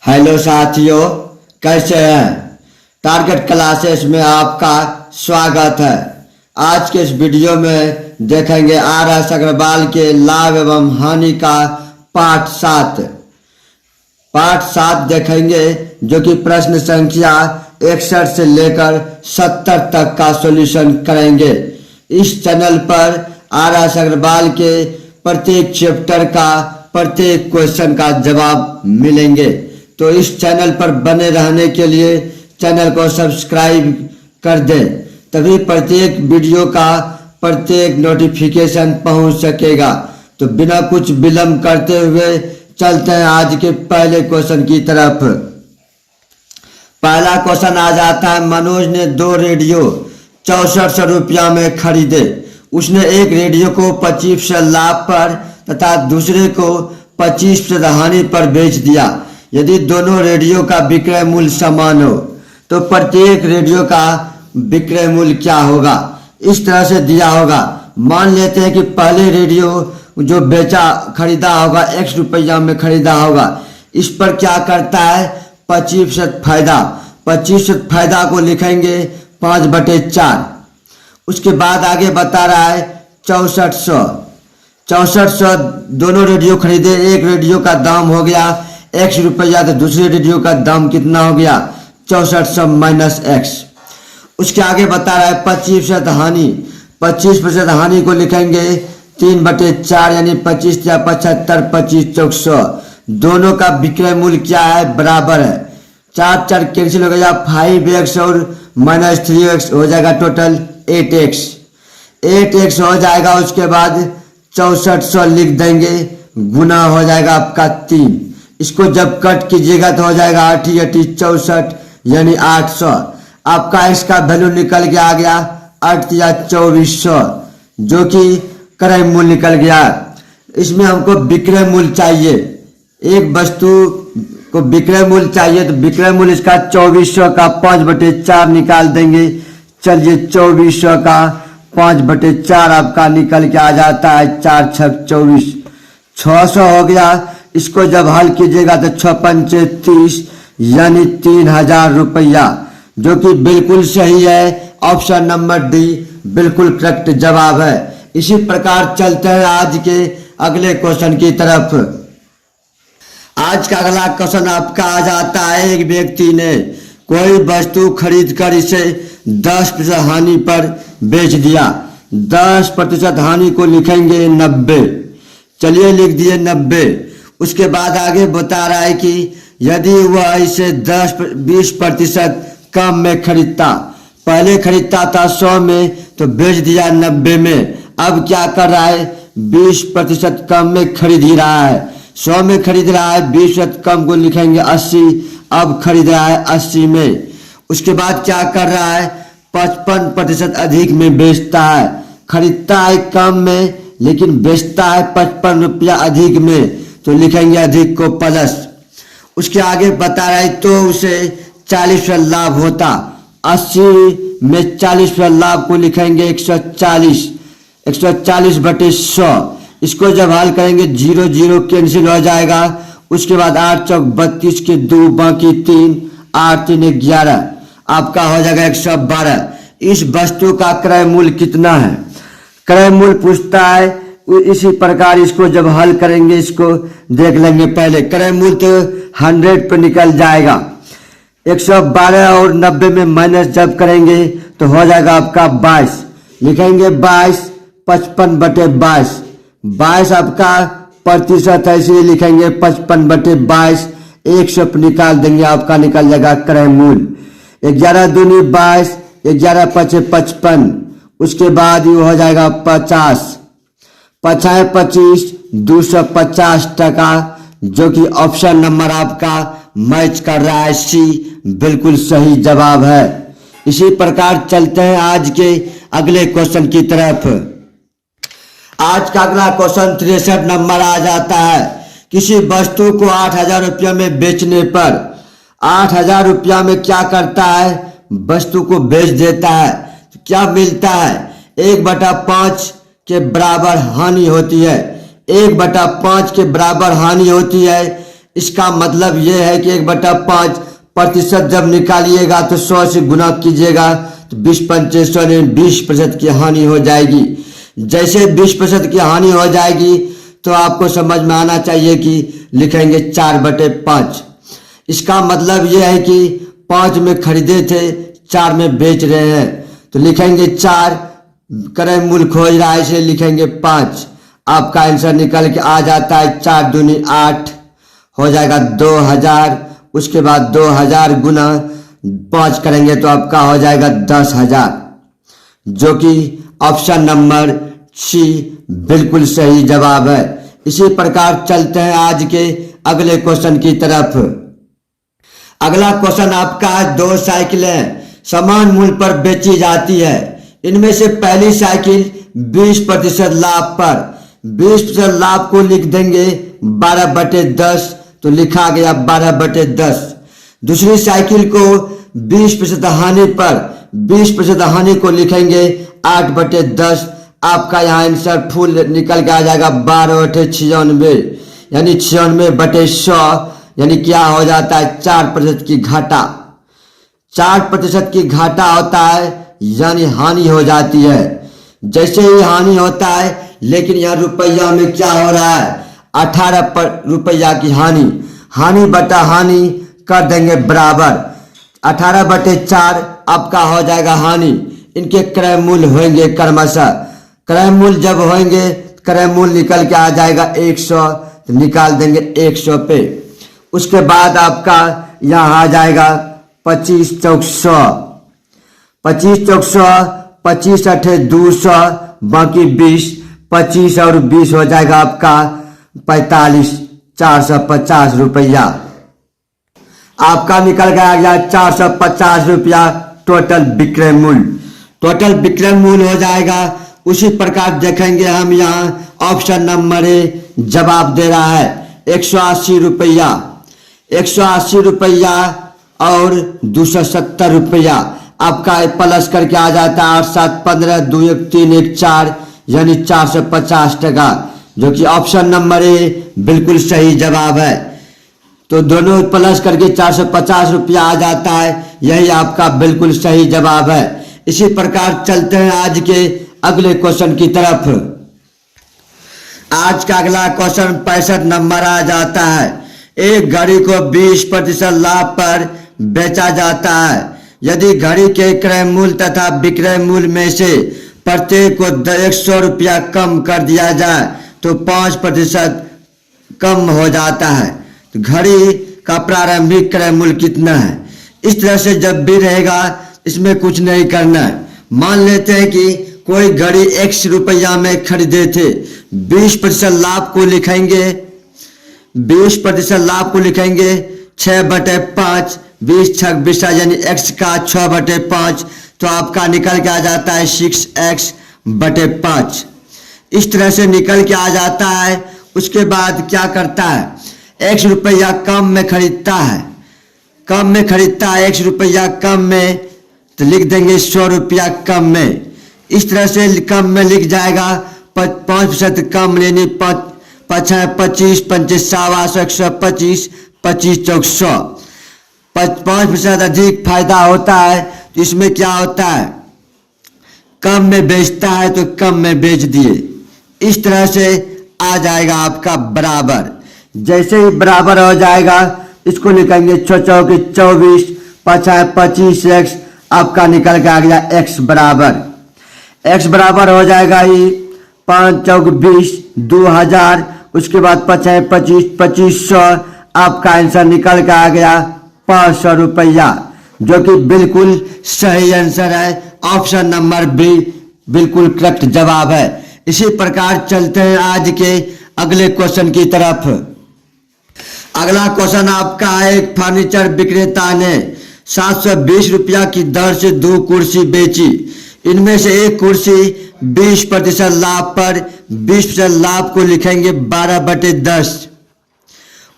Hello साथियों, कैसे हैं। टारगेट क्लासेस में आपका स्वागत है। आज के इस वीडियो में देखेंगे आर.एस. अग्रवाल के लाभ एवं हानि का पाठ 7 देखेंगे, जो कि प्रश्न संख्या 61 से लेकर 70 तक का सॉल्यूशन करेंगे। इस चैनल पर आर.एस. अग्रवाल के प्रत्येक चैप्टर का प्रत्येक क्वेश्चन का जवाब मिलेंगे। तो इस चैनल पर बने रहने के लिए चैनल को सब्सक्राइब कर दें, तभी प्रत्येक वीडियो का प्रत्येक नोटिफिकेशन पहुंच सकेगा। तो बिना कुछ विलंब करते हुए चलते हैं आज के पहले क्वेश्चन की तरफ। पहला क्वेश्चन आ जाता है, मनोज ने 2 रेडियो 6400 रुपया में खरीदे। उसने एक रेडियो को 25% लाभ पर तथा दूसरे को 25% हानि पर बेच दिया। यदि दोनों रेडियो का विक्रय मूल्य समान हो तो प्रत्येक रेडियो का विक्रय मूल्य क्या होगा। इस तरह से दिया होगा। मान लेते हैं कि पहले रेडियो जो खरीदा होगा X रुपया में खरीदा होगा। इस पर क्या करता है, 25% फायदा। 25% फायदा को लिखेंगे 5/4। उसके बाद आगे बता रहा है 6400 दोनों रेडियो खरीदे। एक रेडियो का दाम हो गया X रुपया, तो दूसरे रेडियो का दाम कितना हो गया 6400 माइनस X। उसके आगे बता रहा है 25% हानि। 25% हानि को लिखेंगे 3/4, यानी 25 या 75, 25 चौक 100। दोनों का विक्रय मूल्य क्या है, बराबर है। 4 कैंसिल हो गया, 5x और -3x हो जाएगा, टोटल 8x हो जाएगा। उसके बाद 6400 लिख देंगे, गुना हो जाएगा आपका 3। इसको जब कट कीजिएगा तो हो जाएगा 8 64, यानी 800। आपका इसका वैल्यू निकल के आ गया 8 या 2400, जो कि क्रय मूल्य निकल गया। इसमें हमको विक्रय मूल्य चाहिए। एक वस्तु को विक्रय मूल्य चाहिए, तो विक्रय मूल्य इसका 2400 का 5/4 निकाल देंगे। चलिए 2400 का 5/4 आपका निकल के आ जाता है 4 6 24, 600 हो गया। इसको जब हल कीजिएगा तो 6 5 30, यानी 3000 रुपया, जो कि बिल्कुल सही है। ऑप्शन नंबर डी बिल्कुल करेक्ट जवाब है। इसी प्रकार चलते हैं आज के अगले क्वेश्चन की तरफ। आज का अगला क्वेश्चन आपका आ जाता है, एक व्यक्ति ने कोई वस्तु खरीद कर इसे 10% हानि पर बेच दिया। 10% हानि को लिखेंगे 90। चलिए लिख दिए 90। उसके बाद आगे बता रहा है कि यदि वह इसे 20% कम में खरीदता, पहले खरीदता था 100 में तो बेच दिया 90 में। अब क्या कर रहा है, 20% कम में खरीद ही रहा है। 100 में खरीद रहा है, 20% कम को लिखेंगे 80। अब खरीद रहा है 80 में। उसके बाद क्या कर रहा है, 55% अधिक में बेचता है। खरीदता है कम में लेकिन बेचता है 55 रुपया अधिक में, तो लिखेंगे अधिक को प्लस। उसके आगे बता रहा है तो उसे 40% लाभ होता। 80 में 40% लाभ को लिखेंगे 140, 140/100। इसको जब हल करेंगे 0 0 कैंसिल हो जाएगा। उसके बाद 8 चौक 32 के 2 बाकी 3, 8 3 11, आपका हो जाएगा 112। इस वस्तु का क्रय मूल्य कितना है, क्रय मूल्य पूछता है। इसी प्रकार इसको जब हल करेंगे, इसको देख लेंगे। पहले क्रय मूल्य तो 100 पे निकल जाएगा। 112 और 90 में माइनस जब करेंगे तो हो जाएगा आपका 22। लिखेंगे 22, 55/22। 22 आपका प्रतिशत है, इसलिए लिखेंगे 55/22। 100 पे निकाल देंगे, आपका निकल जाएगा क्रय मूल्य। 11 दूनी 22, 11 5 55। उसके बाद ये हो जाएगा 50, 5 25, 250 टका, जो कि ऑप्शन नंबर आपका मैच कर रहा है, सी बिल्कुल सही जवाब है। इसी प्रकार चलते हैं आज के अगले क्वेश्चन की तरफ। आज का अगला क्वेश्चन 63 नंबर आ जाता है। किसी वस्तु को 8000 रुपया में बेचने पर 8000 रुपया में क्या करता है, वस्तु को बेच देता है। तो क्या मिलता है, 1/5 के बराबर हानि होती है। 1/5 के बराबर हानि होती है। इसका मतलब ये है कि 1/5% जब निकालिएगा तो 100 से गुना कीजिएगा तो 20% की हानि हो जाएगी। जैसे 20% की हानि हो जाएगी तो आपको समझ में आना चाहिए कि लिखेंगे 4/5। इसका मतलब यह है कि 5 में खरीदे थे, 4 में बेच रहे हैं, तो लिखेंगे 4, क्रय मूल्य खोज रहा है इसलिए लिखेंगे 5। आपका आंसर निकल के आ जाता है 4 दूनी 8, हो जाएगा 2000। उसके बाद 2000 गुना 5 करेंगे तो आपका हो जाएगा 10,000, जो कि ऑप्शन नंबर सी बिल्कुल सही जवाब है। इसी प्रकार चलते हैं आज के अगले क्वेश्चन की तरफ। अगला क्वेश्चन आपका है, 2 साइकिलें समान मूल्य पर बेची जाती है। इनमें से पहली साइकिल 20% लाभ पर, 20% लाभ को लिख देंगे 12/10, तो लिखा गया 12/10। दूसरी साइकिल को 20% हानि पर, 20% हानि को लिखेंगे 8/10। आपका यहाँ आंसर फुल निकल के आ जाएगा 12/96, यानी 96/100, यानी क्या हो जाता है 4% की घाटा। 4% की घाटा होता है यानी हानि हो जाती है। जैसे ही हानि होता है, लेकिन यहाँ रुपया में क्या हो रहा है 18 रुपया की हानि, हानि बटा हानि कर देंगे बराबर 18/4। आपका हो जाएगा हानि। इनके क्रय मूल्य होंगे क्रमशः, क्रय मूल्य जब होंगे क्रय मूल्य निकल के आ जाएगा 100, तो निकाल देंगे 100 पे। उसके बाद आपका यहाँ आ जाएगा 25 चौक 100, 25 चौक 100, 25 अठे 200, बाकी 20, 25 और 20 हो जाएगा आपका 45, 450 रुपया। आपका निकल गया 450 रुपया टोटल विक्रय मूल्य। टोटल विक्रय मूल्य हो जाएगा। उसी प्रकार देखेंगे हम यहाँ ऑप्शन नंबर ए जवाब दे रहा है 180 रुपया, 180 रुपया और 270 रुपया। आपका प्लस करके आ जाता है 8 7 15 2 1 3 1 4, यानी 450 टका, जो कि ऑप्शन नंबर ए बिल्कुल सही जवाब है। तो दोनों प्लस करके 450 रुपया आ जाता है, यही आपका बिल्कुल सही जवाब है। इसी प्रकार चलते हैं आज के अगले क्वेश्चन की तरफ। आज का अगला क्वेश्चन 65 नंबर आ जाता है। एक घड़ी को 20% लाभ पर बेचा जाता है। यदि घड़ी के क्रय मूल्य तथा विक्रय मूल्य में से प्रत्येक को 100 रुपया कम कर दिया जाए तो 5% कम हो जाता है। तो घड़ी का प्रारंभिक क्रय मूल्य कितना है? इस तरह से जब भी रहेगा इसमें कुछ नहीं करना है। मान लेते हैं कि कोई घड़ी x रुपया में खरीदे थे, 20% लाभ को लिखेंगे, 20% लाभ को लिखेंगे 6/5, 20 छक 20 यानी x का 6/5, तो आपका निकल के आ जाता है 6x/5। इस तरह से निकल के आ जाता है। उसके बाद क्या करता है, x रुपया कम में खरीदता है, कम में खरीदता है, x रुपया कम में, तो लिख देंगे 100 रुपया कम में। इस तरह से कम में लिख जाएगा 5% कम, यानी 25 25 सवा 125, 25 चौक 100। 5% अधिक फायदा होता है, तो इसमें क्या होता है कम में बेचता है तो कम में बेच दिए। इस तरह से आ जाएगा आपका बराबर। जैसे ही बराबर हो जाएगा इसको लिखेंगे 6 चौकी 24, 25x, आपका निकल के आ गया x बराबर, x बराबर हो जाएगा ही 5 चौक 20, 2000। उसके बाद 25 25 2500, आपका आंसर निकल के आ गया 500 रुपया, जो कि बिल्कुल सही आंसर है। ऑप्शन नंबर बी बिल्कुल करेक्ट जवाब है। इसी प्रकार चलते हैं आज के अगले क्वेश्चन की तरफ। अगला क्वेश्चन आपका है, एक फर्नीचर विक्रेता ने 720 रुपया की दर से 2 कुर्सी बेची। इनमें से एक कुर्सी 20% लाभ पर, 20% लाभ को लिखेंगे 12/10।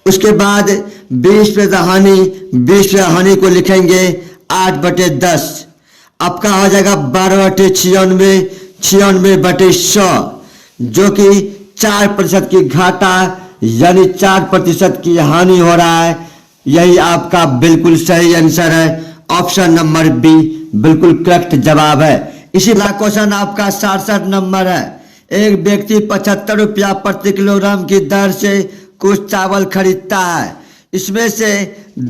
उसके बाद 20% हानि, 20% हानि को लिखेंगे 8/10। आपका हो जाएगा 12/96, 96/100, जो कि 4% की घाटा यानी 4% की हानि हो रहा है। यही आपका बिल्कुल सही आंसर है। ऑप्शन नंबर बी बिल्कुल करेक्ट जवाब है। इसी क्वेश्चन आपका 67 नंबर है। एक व्यक्ति 75 रुपया प्रति किलोग्राम की दर से कुछ चावल खरीदता है। इसमें से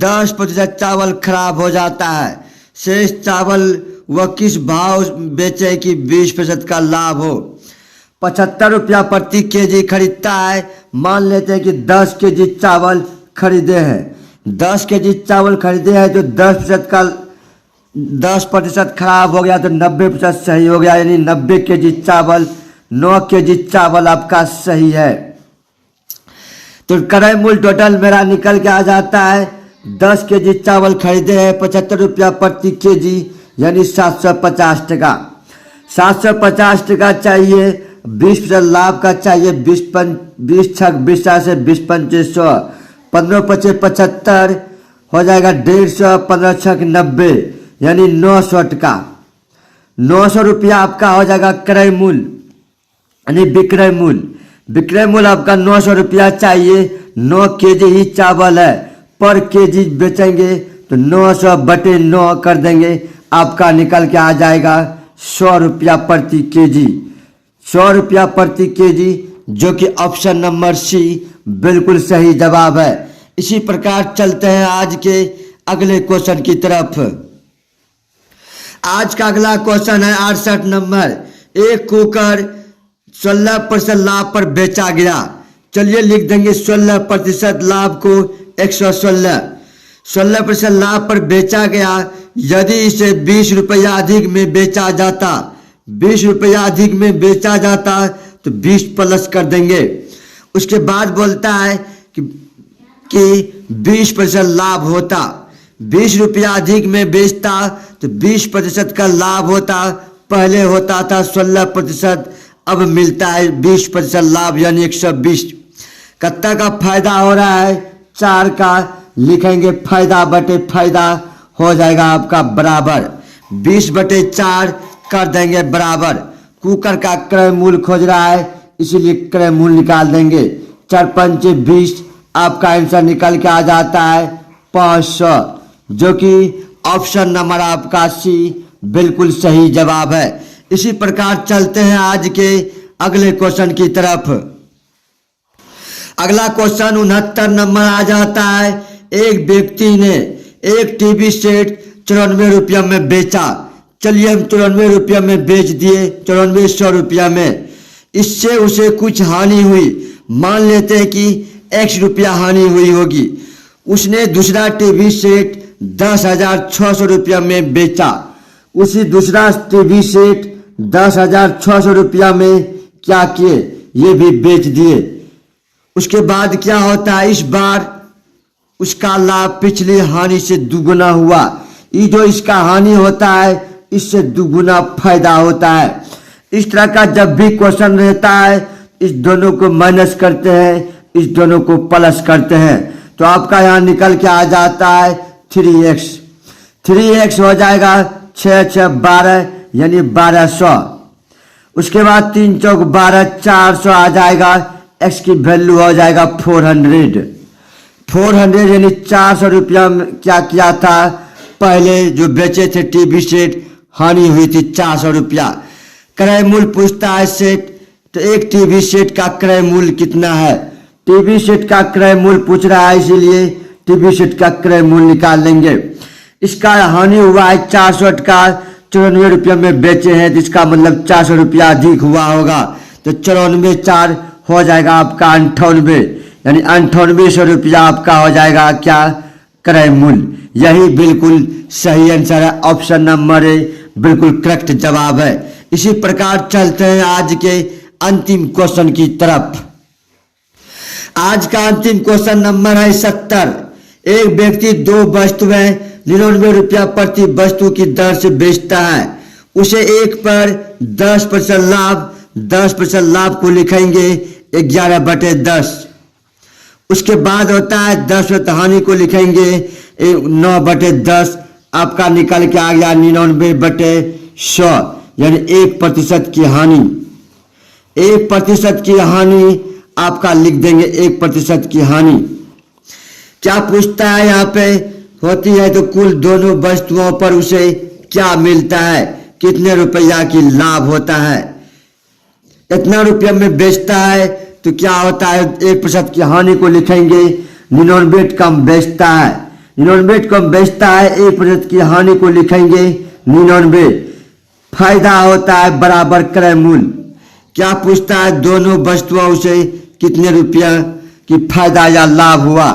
10% चावल खराब हो जाता है। शेष चावल वह किस भाव बेचे कि 20% का लाभ हो। 75 रुपया प्रति केजी खरीदता है। मान लेते हैं कि 10 केजी चावल खरीदे हैं। 10 केजी चावल खरीदे हैं तो 10% खराब हो गया तो 90% सही हो गया, यानी 90 केजी चावल, 9 केजी चावल आपका सही है। तो क्रय मूल्य टोटल मेरा निकल के आ जाता है 10 केजी चावल खरीदे हैं 75 रुपया प्रति केजी, यानी 750 टका। 750 टका चाहिए, 20% लाभ का चाहिए। 20 छक 20 से 20 25 100, 15 पचे 75 हो जाएगा 150, 15 छक 90, यानी 900 टका। 900 रुपया आपका हो जाएगा क्रय मूल्य, यानी विक्रय मूल्य। विक्रय मूल्य आपका 900 रुपया चाहिए। 9 केजी ही चावल है, पर केजी बेचेंगे तो 900/9 कर देंगे, आपका निकल के आ जाएगा 100 रुपया प्रति केजी। 100 रुपया प्रति केजी, जो कि ऑप्शन नंबर सी बिल्कुल सही जवाब है। इसी प्रकार चलते हैं आज के अगले क्वेश्चन की तरफ। आज का अगला क्वेश्चन है 68 नंबर। एक कुकर 16% लाभ पर बेचा गया। चलिए लिख देंगे 16% लाभ को 116। 16% लाभ पर बेचा गया। यदि इसे 20 रुपया अधिक में बेचा जाता, 20 रुपया अधिक में बेचा जाता तो 20 प्लस कर देंगे। उसके बाद बोलता है कि 20% लाभ होता। 20 रुपया अधिक में बेचता तो 20% का लाभ होता। पहले होता था 16%, अब मिलता है 20% लाभ, यानी 120। कितना का फायदा हो रहा है? 4 का। लिखेंगे फायदा बटे फायदा हो जाएगा आपका बराबर 20/4 कर देंगे बराबर। कुकर का क्रय मूल्य खोज रहा है, इसीलिए क्रय मूल्य निकाल देंगे। 4 पंचे 20, आपका आंसर निकल के आ जाता है 500, जो कि ऑप्शन नंबर आपका सी बिल्कुल सही जवाब है। इसी प्रकार चलते हैं आज के अगले क्वेश्चन की तरफ। अगला क्वेश्चन 69 नंबर आ जाता है। एक व्यक्ति ने एक टीवी सेट 94 रुपया में बेचा। चलिए हम 94 रुपया में बेच दिए, 9400 रुपया में। इससे उसे कुछ हानि हुई। मान लेते हैं कि x रुपया हानि हुई होगी। उसने दूसरा टीवी सेट 10,600 रुपया में बेचा। उसी दूसरा टीवी सेट 10,600 रुपया में क्या किए? ये भी बेच दिए। उसके बाद क्या होता है? इस बार उसका लाभ पिछली हानि से दुगुना हुआ। ये जो इसका हानि होता है, इससे दुगुना फायदा होता है। इस तरह का जब भी क्वेश्चन रहता है, इस दोनों को माइनस करते हैं, इस दोनों को प्लस करते हैं, तो आपका यहाँ निकल के आ जाता है 3x। 3x हो जाएगा 6 6 12, यानी 1200। उसके बाद 3 चौक 12, 400 आ जाएगा। x की वैल्यू हो जाएगा 400। 400 यानी 400 रुपया में क्या किया था? पहले जो बेचे थे टीवी सेट, हानि हुई थी 400 रुपया। क्रय मूल्य पूछता है सेट, तो एक टीवी सेट का क्रय मूल्य कितना है? टीवी सेट का क्रय मूल्य पूछ रहा है, इसीलिए टीवी सेट का क्रय मूल्य निकाल लेंगे। इसका हानि हुआ है 400 का, 94 रुपया में बेचे हैं, तो इसका मतलब 400 रुपया अधिक हुआ होगा। तो 94 4 हो जाएगा आपका 98, यानी 9800 रुपया आपका हो जाएगा क्या? क्रय मूल्य। यही बिल्कुल सही आंसर है। ऑप्शन नंबर ए बिल्कुल करेक्ट जवाब है। इसी प्रकार चलते हैं आज के अंतिम क्वेश्चन की तरफ। आज का अंतिम क्वेश्चन नंबर है 70। एक व्यक्ति 2 वस्तुएं 99 रुपया प्रति वस्तु की दर से बेचता है। उसे एक पर 10% लाभ, 10% लाभ को लिखेंगे 11/10। उसके बाद होता है 10% हानि को लिखेंगे 9/10। आपका निकल के आ गया 99/100, यानी 1% की हानि। 1% की हानि आपका लिख देंगे 1% की हानि। क्या पूछता है यहाँ पे, होती है तो कुल दोनों वस्तुओं पर उसे क्या मिलता है, कितने रुपया की लाभ होता है। इतना रुपया में बेचता है तो क्या होता है, 1% की हानि को लिखेंगे। 99 कम बेचता है, 99 कम बेचता है, 1% की हानि को लिखेंगे 99। फायदा होता है बराबर क्रय मूल्य। क्या पूछता है, दोनों वस्तुओं से कितने रुपया की फायदा या लाभ हुआ।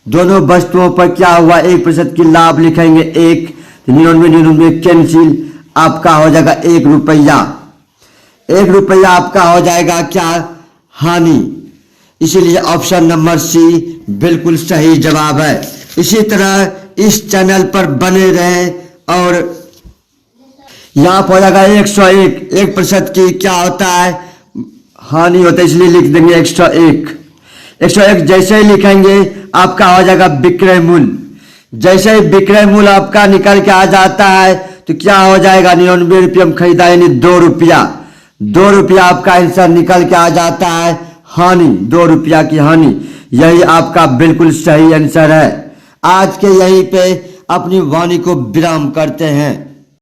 दोनों वस्तुओं पर क्या हुआ, 1% की लाभ लिखेंगे 1, 99 कैंसिल, आपका हो जाएगा 1 रुपया। 1 रुपया आपका हो जाएगा क्या, हानि। इसीलिए ऑप्शन नंबर सी बिल्कुल सही जवाब है। इसी तरह इस चैनल पर बने रहें और यहाँ पर हो जाएगा 101, 1% की क्या होता है, हानि होता है, इसलिए लिख देंगे 101। 101 जैसे ही लिखेंगे आपका हो जाएगा विक्रय मूल्य। जैसे ही विक्रय मूल्य आपका निकल के आ जाता है तो क्या हो जाएगा, 99 रुपये में खरीदा यानी 2 रुपया। 2 रुपया आपका आंसर निकल के आ जाता है, हानि, 2 रुपया की हानि। यही आपका बिल्कुल सही आंसर है। आज के यहीं पे अपनी वाणी को विराम करते हैं।